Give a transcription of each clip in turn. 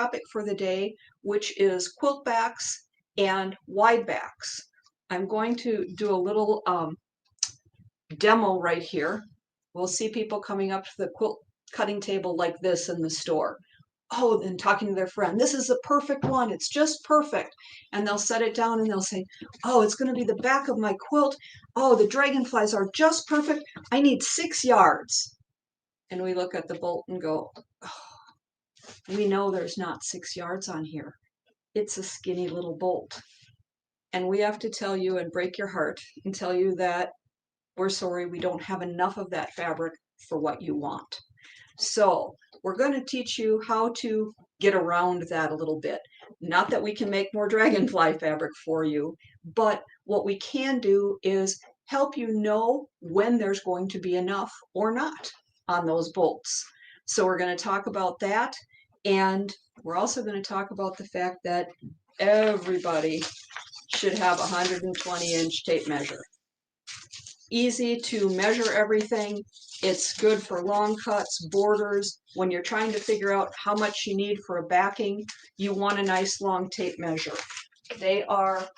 topic for the day, which is quilt backs and wide backs. I'm going to do a little demo right here. We'll see people coming up to the quilt cutting table like this in the store. Oh, and talking to their friend, this is the perfect one, it's just perfect. And they'll set it down and they'll say, oh, it's going to be the back of my quilt. Oh, the dragonflies are just perfect. I need 6 yards. And we look at the bolt and go, oh, we know there's not 6 yards on here. It's a skinny little bolt. And we have to tell you and break your heart and tell you that we're sorry, we don't have enough of that fabric for what you want. So we're going to teach you how to get around that a little bit. Not that we can make more dragonfly fabric for you, but what we can do is help you know when there's going to be enough or not on those bolts. So we're going to talk about that, and we're also going to talk about the fact that everybody should have a 120-inch tape measure. Easy to measure everything. It's good for long cuts, borders. When you're trying to figure out how much you need for a backing, you want a nice long tape measure. They are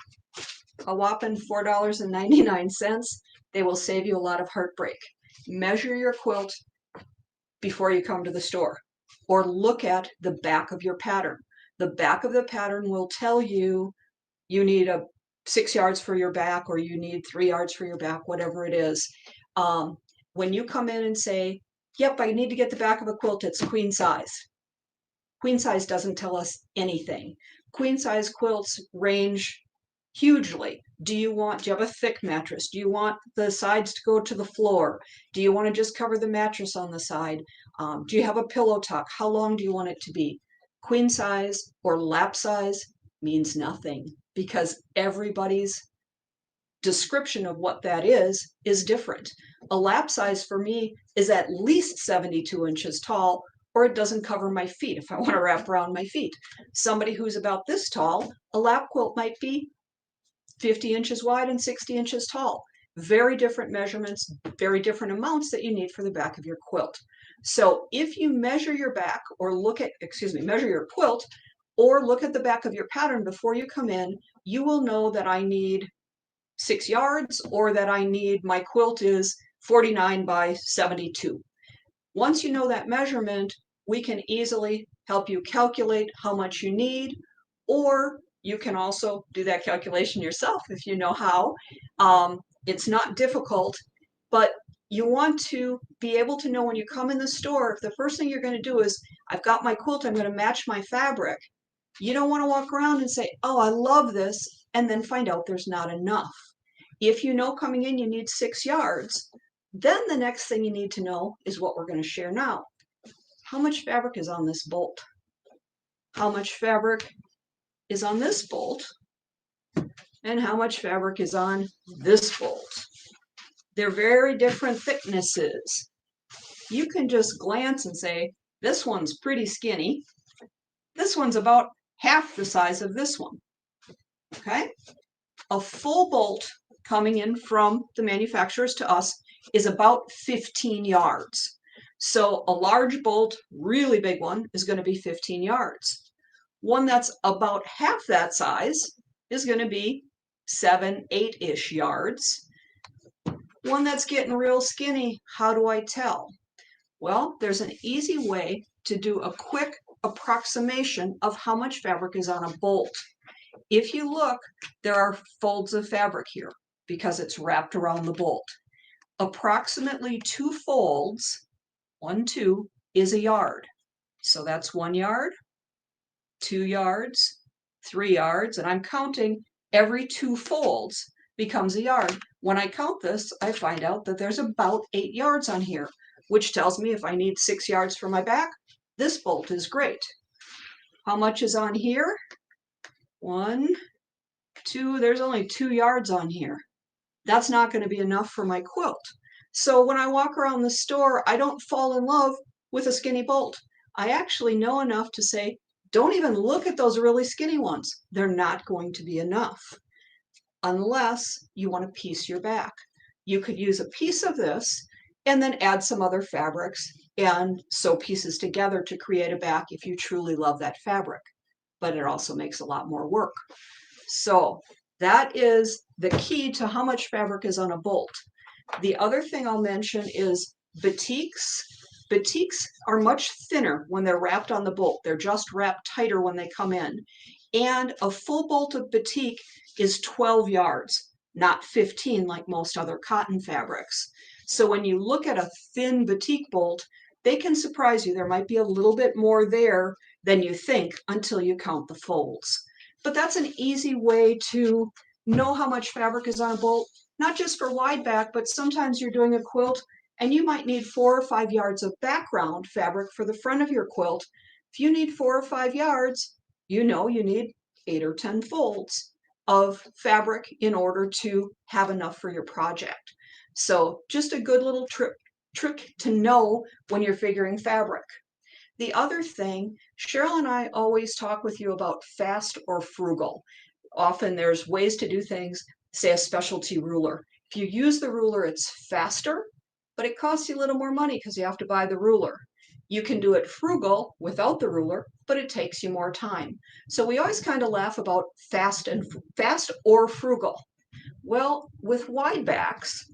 a whopping $4.99. They will save you a lot of heartbreak. Measure your quilt before you come to the store, or look at the back of your pattern. The back of the pattern will tell you you need 6 yards for your back, or you need 3 yards for your back, whatever it is. When you come in and say, yep, I need to get the back of a quilt, it's queen size. Queen size doesn't tell us anything. Queen size quilts range hugely. Do you have a thick mattress? Do you want the sides to go to the floor? Do you want to just cover the mattress on the side? Do you have a pillow tuck? How long do you want it to be? Queen size or lap size means nothing, because everybody's description of what that is different. A lap size for me is at least 72 inches tall, or it doesn't cover my feet if I want to wrap around my feet. Somebody who's about this tall, a lap quilt might be 50 inches wide and 60 inches tall. Very different measurements, very different amounts that you need for the back of your quilt. So if you measure your back, or measure your quilt, or look at the back of your pattern before you come in, you will know that I need 6 yards, or that my quilt is 49 by 72. Once you know that measurement, we can easily help you calculate how much you need, or you can also do that calculation yourself if you know how. It's not difficult, but you want to be able to know when you come in the store, if the first thing you're going to do is, I've got my quilt, I'm going to match my fabric. You don't want to walk around and say, oh, I love this, and then find out there's not enough. If you know coming in you need 6 yards, then the next thing you need to know is what we're going to share now. How much fabric is on this bolt? How much fabric is on this bolt? And how much fabric is on this bolt? They're very different thicknesses. You can just glance and say, this one's pretty skinny. This one's about half the size of this one. Okay? A full bolt coming in from the manufacturers to us is about 15 yards. So a large bolt, really big one, is going to be 15 yards. One that's about half that size is going to be 7, 8-ish yards. One that's getting real skinny, how do I tell? Well, there's an easy way to do a quick approximation of how much fabric is on a bolt. If you look, there are folds of fabric here because it's wrapped around the bolt. Approximately 2 folds, 1, 2, is a yard. So that's 1 yard, 2 yards, 3 yards, and I'm counting every 2 folds becomes a yard. When I count this, I find out that there's about 8 yards on here, which tells me if I need 6 yards for my back, this bolt is great. How much is on here? 1, 2, there's only 2 yards on here. That's not going to be enough for my quilt. So when I walk around the store, I don't fall in love with a skinny bolt. I actually know enough to say, don't even look at those really skinny ones. They're not going to be enough unless you want to piece your back. You could use a piece of this and then add some other fabrics and sew pieces together to create a back if you truly love that fabric. But it also makes a lot more work. So that is the key to how much fabric is on a bolt. The other thing I'll mention is batiks. Batiks are much thinner when they're wrapped on the bolt. They're just wrapped tighter when they come in. And a full bolt of batik is 12 yards, not 15 like most other cotton fabrics. So when you look at a thin batik bolt, they can surprise you. There might be a little bit more there than you think until you count the folds. But that's an easy way to know how much fabric is on a bolt, not just for wide back, but sometimes you're doing a quilt and you might need 4 or 5 yards of background fabric for the front of your quilt. If you need 4 or 5 yards, you know you need 8 or 10 folds of fabric in order to have enough for your project. So just a good little trick to know when you're figuring fabric. The other thing, Cheryl and I always talk with you about fast or frugal. Often there's ways to do things, say a specialty ruler. If you use the ruler, it's faster, but it costs you a little more money because you have to buy the ruler. You can do it frugal without the ruler, but it takes you more time. So we always kind of laugh about fast or frugal. Well, with wide backs,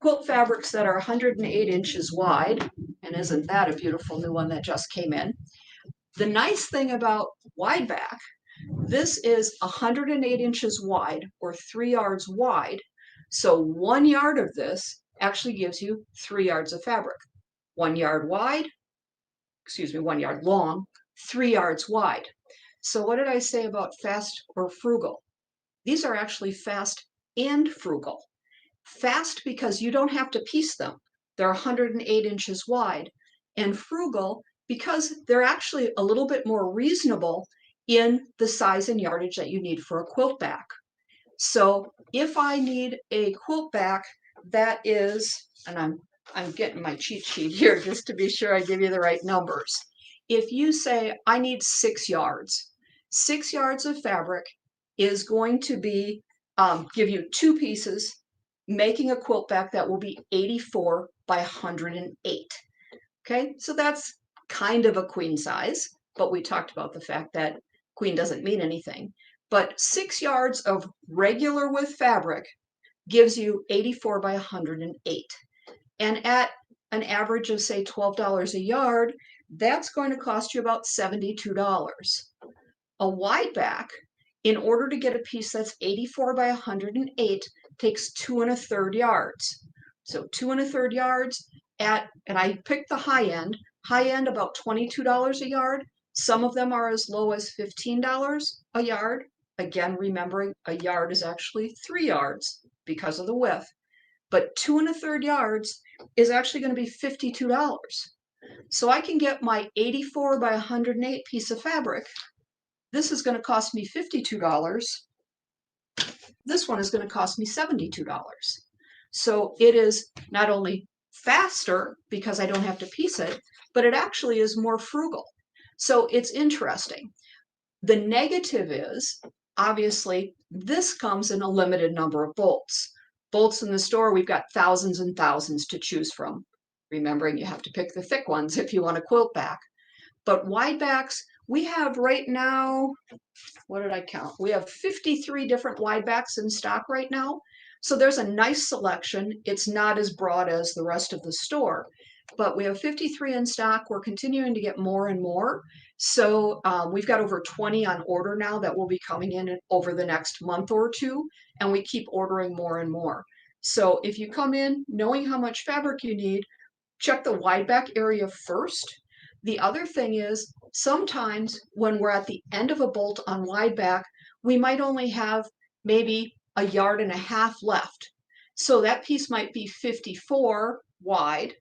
quilt fabrics that are 108 inches wide, and isn't that a beautiful new one that just came in? The nice thing about wide back, this is 108 inches wide or 3 yards wide. So 1 yard of this actually gives you 3 yards of fabric. 1 yard wide, 1 yard long, 3 yards wide. So what did I say about fast or frugal? These are actually fast and frugal. Fast because you don't have to piece them. They're 108 inches wide. And frugal because they're actually a little bit more reasonable in the size and yardage that you need for a quilt back. So if I need a quilt back that is, and I'm getting my cheat sheet here just to be sure I give you the right numbers. If you say I need 6 yards, 6 yards of fabric is going to be give you 2 pieces, making a quilt back that will be 84 by 108. Okay, so that's kind of a queen size, but we talked about the fact that queen doesn't mean anything. But 6 yards of regular width fabric gives you 84 by 108. And at an average of say $12 a yard, that's going to cost you about $72. A wide back, in order to get a piece that's 84 by 108, takes 2 1/3 yards. So 2 1/3 yards at, and I picked the high end about $22 a yard. Some of them are as low as $15 a yard. Again, remembering a yard is actually 3 yards because of the width. But 2 1/3 yards is actually going to be $52. So I can get my 84 by 108 piece of fabric. This is going to cost me $52. This one is going to cost me $72. So it is not only faster because I don't have to piece it, but it actually is more frugal. So it's interesting. The negative is, obviously, this comes in a limited number of bolts. Bolts in the store, we've got thousands and thousands to choose from. Remembering you have to pick the thick ones if you want a quilt back. But wide backs, we have right now, what did I count? We have 53 different wide backs in stock right now. So there's a nice selection. It's not as broad as the rest of the store, but we have 53 in stock. We're continuing to get more and more. So we've got over 20 on order now that will be coming in over the next month or two, and we keep ordering more and more. So if you come in knowing how much fabric you need, check the wide back area first. The other thing is sometimes when we're at the end of a bolt on wide back, we might only have maybe 1.5 yards left. So that piece might be 54 wide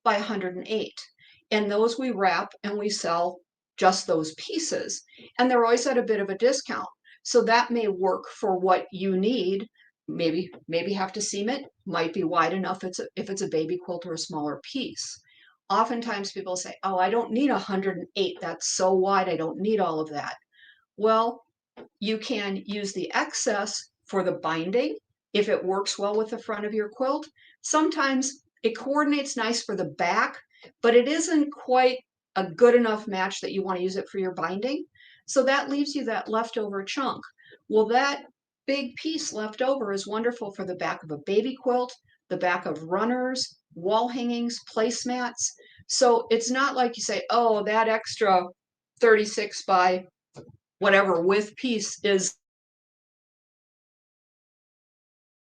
by 108. And those we wrap and we sell just those pieces. And they're always at a bit of a discount. So that may work for what you need. Maybe have to seam it, might be wide enough if it's a baby quilt or a smaller piece. Oftentimes people say, oh, I don't need 108. That's so wide. I don't need all of that. Well, you can use the excess for the binding if it works well with the front of your quilt. Sometimes it coordinates nice for the back, but it isn't quite a good enough match that you want to use it for your binding. So that leaves you that leftover chunk. Well, that big piece left over is wonderful for the back of a baby quilt, the back of runners, wall hangings, placemats. So it's not like you say, oh, that extra 36 by whatever width piece is